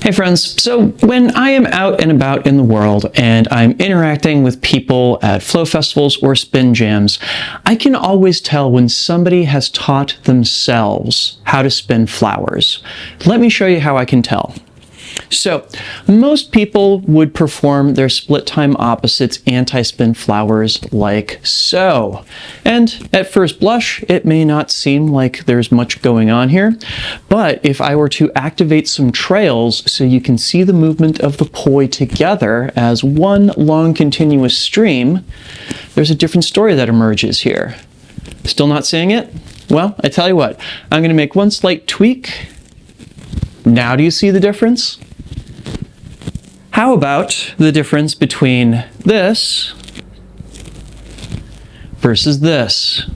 Hey friends, so when I am out and about in the world and I'm interacting with people at flow festivals or spin jams, I can always tell when somebody has taught themselves how to spin flowers. Let me show you how I can tell. So, most people would perform their split time opposites anti-spin flowers like so. And at first blush, it may not seem like there's much going on here, but if I were to activate some trails so you can see the movement of the poi together as one long continuous stream, there's a different story that emerges here. Still not seeing it? Well, I tell you what, I'm going to make one slight tweak. Now do you see the difference? How about the difference between this versus this?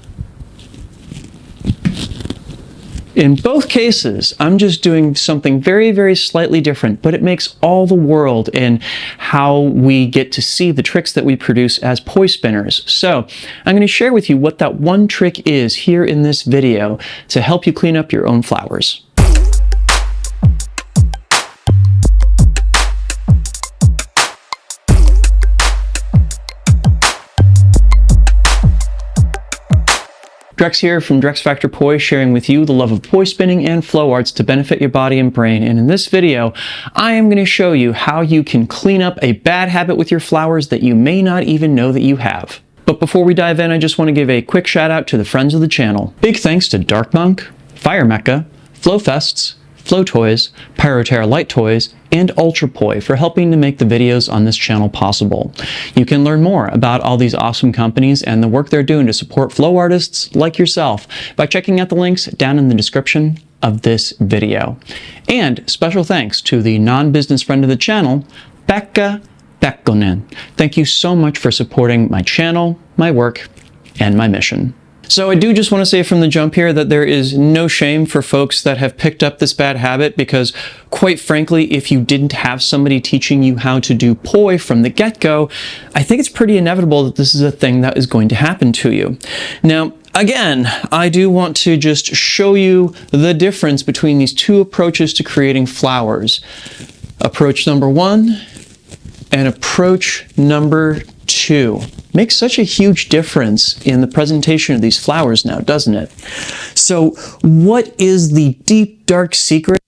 In both cases, I'm just doing something very, very slightly different, but it makes all the world in how we get to see the tricks that we produce as poi spinners. So I'm going to share with you what that one trick is here in this video to help you clean up your own flowers. Drex here from DrexFactor Poi, sharing with you the love of poi spinning and flow arts to benefit your body and brain. And in this video, I am going to show you how you can clean up a bad habit with your flowers that you may not even know that you have. But before we dive in, I just want to give a quick shout out to the friends of the channel. Big thanks to Dark Monk, Fire Mecca, Flow Fests, Flow Toys, Pyroterra Light Toys, and Ultra Poi for helping to make the videos on this channel possible. You can learn more about all these awesome companies and the work they're doing to support flow artists like yourself by checking out the links down in the description of this video. And special thanks to the non-business friend of the channel, Pekka Pekkonen. Thank you so much for supporting my channel, my work, and my mission. So I do just want to say from the jump here that there is no shame for folks that have picked up this bad habit, because quite frankly, if you didn't have somebody teaching you how to do poi from the get-go, I think it's pretty inevitable that this is a thing that is going to happen to you. Now, again, I do want to just show you the difference between these two approaches to creating flowers. Approach number one and approach number two. Makes such a huge difference in the presentation of these flowers now, doesn't it? So what is the deep, dark secret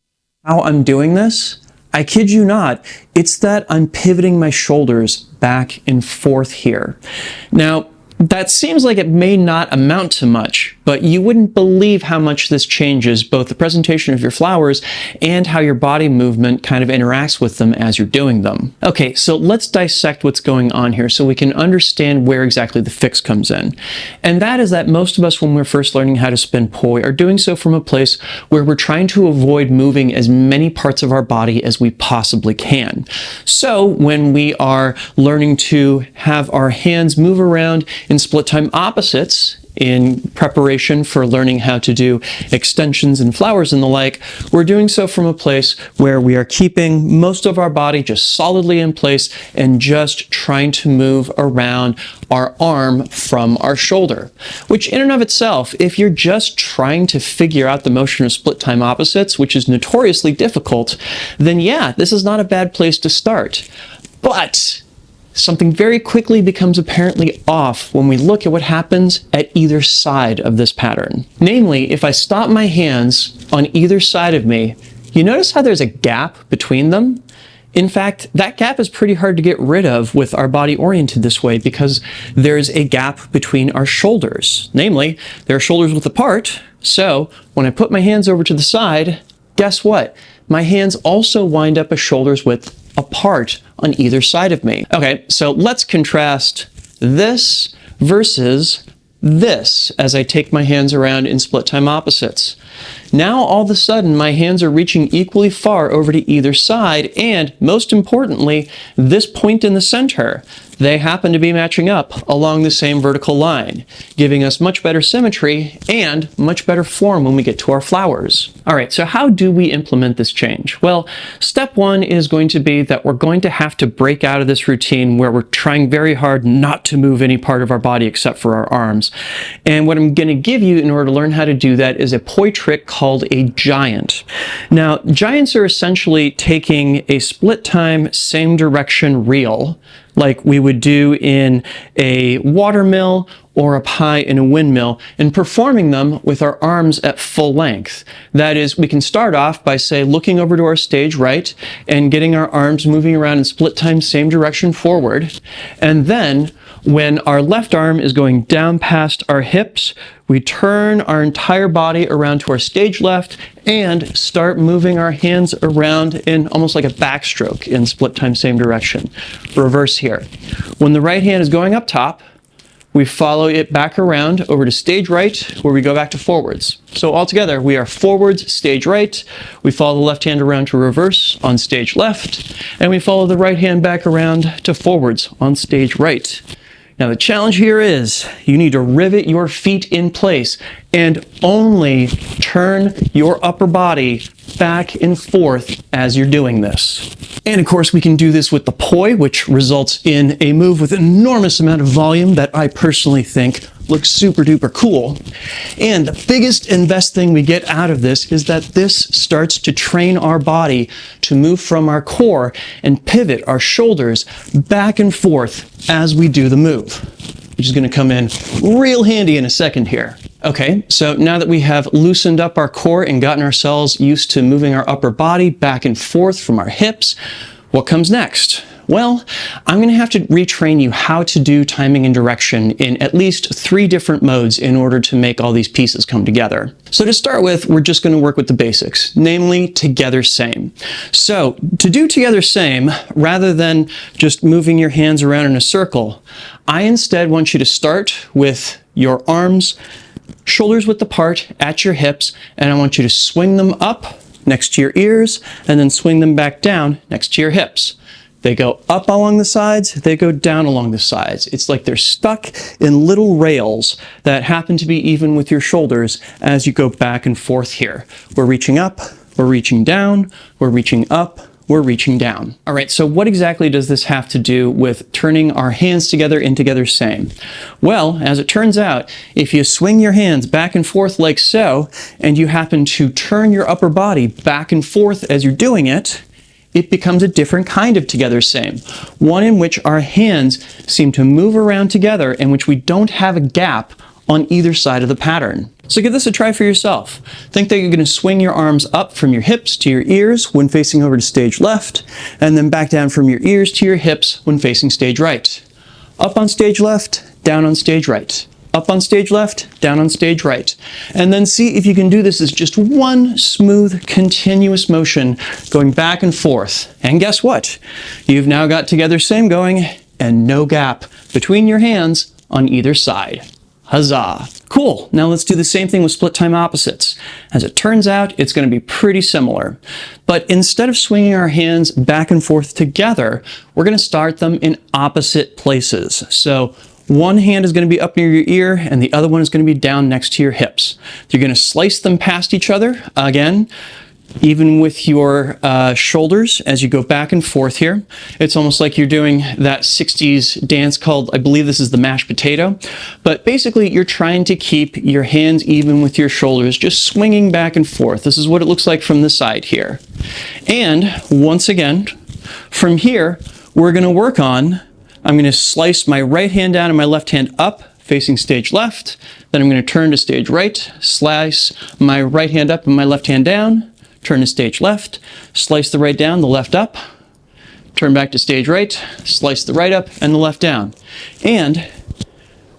how I'm doing this? I kid you not, it's that I'm pivoting my shoulders back and forth here. Now, that seems like it may not amount to much, but you wouldn't believe how much this changes both the presentation of your flowers and how your body movement kind of interacts with them as you're doing them. Okay, so let's dissect what's going on here so we can understand where exactly the fix comes in. And that is that most of us, when we're first learning how to spin poi, are doing so from a place where we're trying to avoid moving as many parts of our body as we possibly can. So when we are learning to have our hands move around in split time opposites in preparation for learning how to do extensions and flowers and the like, we're doing so from a place where we are keeping most of our body just solidly in place and just trying to move around our arm from our shoulder. Which in and of itself, if you're just trying to figure out the motion of split time opposites, which is notoriously difficult, then yeah, this is not a bad place to start. But something very quickly becomes apparently off when we look at what happens at either side of this pattern. Namely, if I stop my hands on either side of me, you notice how there's a gap between them? In fact, that gap is pretty hard to get rid of with our body oriented this way because there's a gap between our shoulders. Namely, there are shoulders width apart, so when I put my hands over to the side, guess what? My hands also wind up a shoulder's width apart on either side of me. Okay, so let's contrast this versus this as I take my hands around in split time opposites. Now all of a sudden my hands are reaching equally far over to either side, and most importantly, this point in the center, they happen to be matching up along the same vertical line, giving us much better symmetry and much better form when we get to our flowers. All right, so how do we implement this change? Well, step one is going to be that we're going to have to break out of this routine where we're trying very hard not to move any part of our body except for our arms. And what I'm going to give you in order to learn how to do that is a poi trick called a giant. Now, giants are essentially taking a split time, same direction reel, like we would do in a watermill or up high in a windmill, and performing them with our arms at full length. That is, we can start off by, say, looking over to our stage right and getting our arms moving around in split time, same direction forward. And then when our left arm is going down past our hips, we turn our entire body around to our stage left and start moving our hands around in almost like a backstroke in split time, same direction. Reverse here. When the right hand is going up top, we follow it back around over to stage right, where we go back to forwards. So altogether, we are forwards, stage right, we follow the left hand around to reverse on stage left, and we follow the right hand back around to forwards on stage right. Now the challenge here is you need to rivet your feet in place and only turn your upper body back and forth as you're doing this. And of course we can do this with the poi, which results in a move with an enormous amount of volume that I personally think looks super duper cool. And the biggest and best thing we get out of this is that this starts to train our body to move from our core and pivot our shoulders back and forth as we do the move, which is going to come in real handy in a second here. Okay, so now that we have loosened up our core and gotten ourselves used to moving our upper body back and forth from our hips, what comes next? Well, I'm going to have to retrain you how to do timing and direction in at least 3 different modes in order to make all these pieces come together. So to start with, we're just going to work with the basics, namely together same. So to do together same, rather than just moving your hands around in a circle, I instead want you to start with your arms shoulders width apart at your hips, and I want you to swing them up next to your ears and then swing them back down next to your hips. They go up along the sides, they go down along the sides. It's like they're stuck in little rails that happen to be even with your shoulders as you go back and forth here. We're reaching up, we're reaching down, we're reaching up, we're reaching down. All right, so what exactly does this have to do with turning our hands together in together same? Well, as it turns out, if you swing your hands back and forth like so, and you happen to turn your upper body back and forth as you're doing it, it becomes a different kind of together same. One in which our hands seem to move around together, in which we don't have a gap on either side of the pattern. So give this a try for yourself. Think that you're going to swing your arms up from your hips to your ears when facing over to stage left, and then back down from your ears to your hips when facing stage right. Up on stage left, down on stage right. Up on stage left, down on stage right. And then see if you can do this as just one smooth, continuous motion going back and forth. And guess what? You've now got together same going and no gap between your hands on either side. Huzzah! Cool, now let's do the same thing with split time opposites. As it turns out, it's going to be pretty similar. But instead of swinging our hands back and forth together, we're going to start them in opposite places. So one hand is going to be up near your ear and the other one is going to be down next to your hips. You're going to slice them past each other, again, even with your shoulders as you go back and forth here. It's almost like you're doing that 60s dance called, I believe this is the mashed potato. But basically you're trying to keep your hands even with your shoulders, just swinging back and forth. This is what it looks like from the side here. And once again, from here, we're going to work on, I'm going to slice my right hand down and my left hand up, facing stage left. Then I'm going to turn to stage right, slice my right hand up and my left hand down, turn to stage left, slice the right down, the left up, turn back to stage right, slice the right up and the left down. And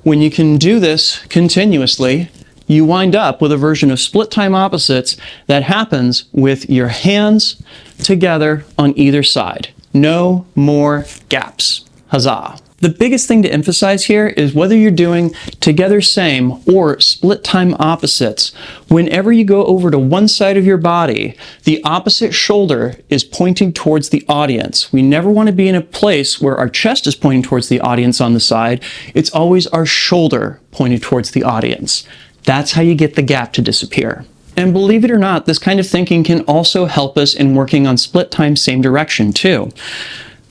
when you can do this continuously, you wind up with a version of split time opposites that happens with your hands together on either side. No more gaps. Huzzah! The biggest thing to emphasize here is whether you're doing together same or split time opposites, whenever you go over to one side of your body, the opposite shoulder is pointing towards the audience. We never want to be in a place where our chest is pointing towards the audience on the side. It's always our shoulder pointing towards the audience. That's how you get the gap to disappear. And believe it or not, this kind of thinking can also help us in working on split time same direction too.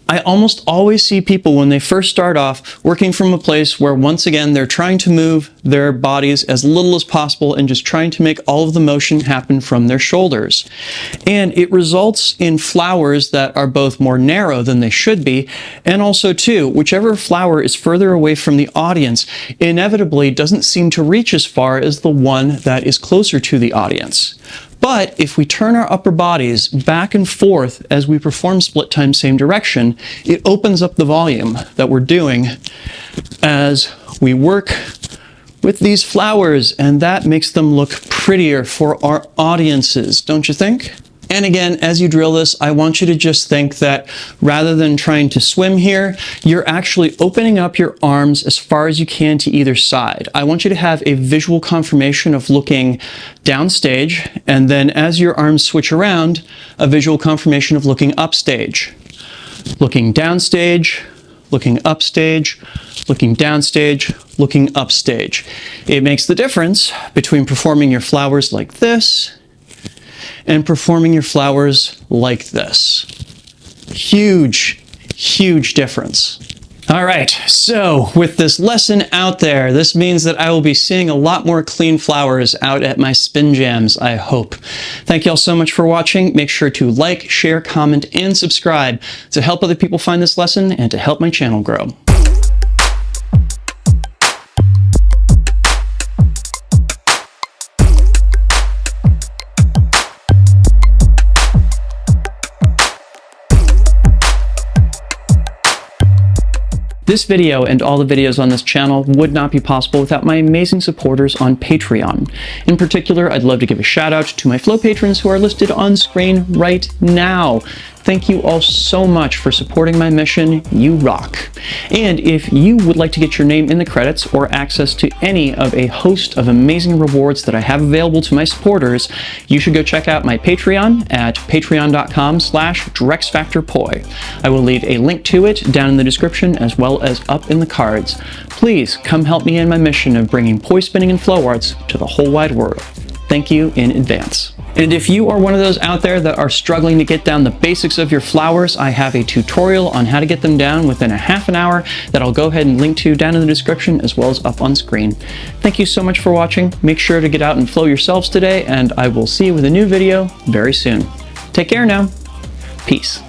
I almost always see people when they first start off working from a place where, once again, they're trying to move their bodies as little as possible and just trying to make all of the motion happen from their shoulders. And it results in flowers that are both more narrow than they should be, and also too, whichever flower is further away from the audience inevitably doesn't seem to reach as far as the one that is closer to the audience. But if we turn our upper bodies back and forth as we perform split time same direction, it opens up the volume that we're doing as we work with these flowers, and that makes them look prettier for our audiences, don't you think? And again, as you drill this, I want you to just think that rather than trying to swim here, you're actually opening up your arms as far as you can to either side. I want you to have a visual confirmation of looking downstage, and then as your arms switch around, a visual confirmation of looking upstage. Looking downstage, looking upstage, looking downstage, looking upstage. It makes the difference between performing your flowers like this and performing your flowers like this. Huge, huge difference. All right, so with this lesson out there, this means that I will be seeing a lot more clean flowers out at my spin jams, I hope. Thank you all so much for watching. Make sure to like, share, comment, and subscribe to help other people find this lesson and to help my channel grow. This video and all the videos on this channel would not be possible without my amazing supporters on Patreon. In particular, I'd love to give a shout out to my Flow patrons who are listed on screen right now. Thank you all so much for supporting my mission. You rock. And if you would like to get your name in the credits or access to any of a host of amazing rewards that I have available to my supporters, you should go check out my Patreon at patreon.com/DrexFactor Poi. I will leave a link to it down in the description as well as up in the cards. Please come help me in my mission of bringing poi spinning and flow arts to the whole wide world. Thank you in advance. And if you are one of those out there that are struggling to get down the basics of your flowers, I have a tutorial on how to get them down within a half an hour that I'll go ahead and link to down in the description as well as up on screen. Thank you so much for watching. Make sure to get out and flow yourselves today, and I will see you with a new video very soon. Take care now. Peace.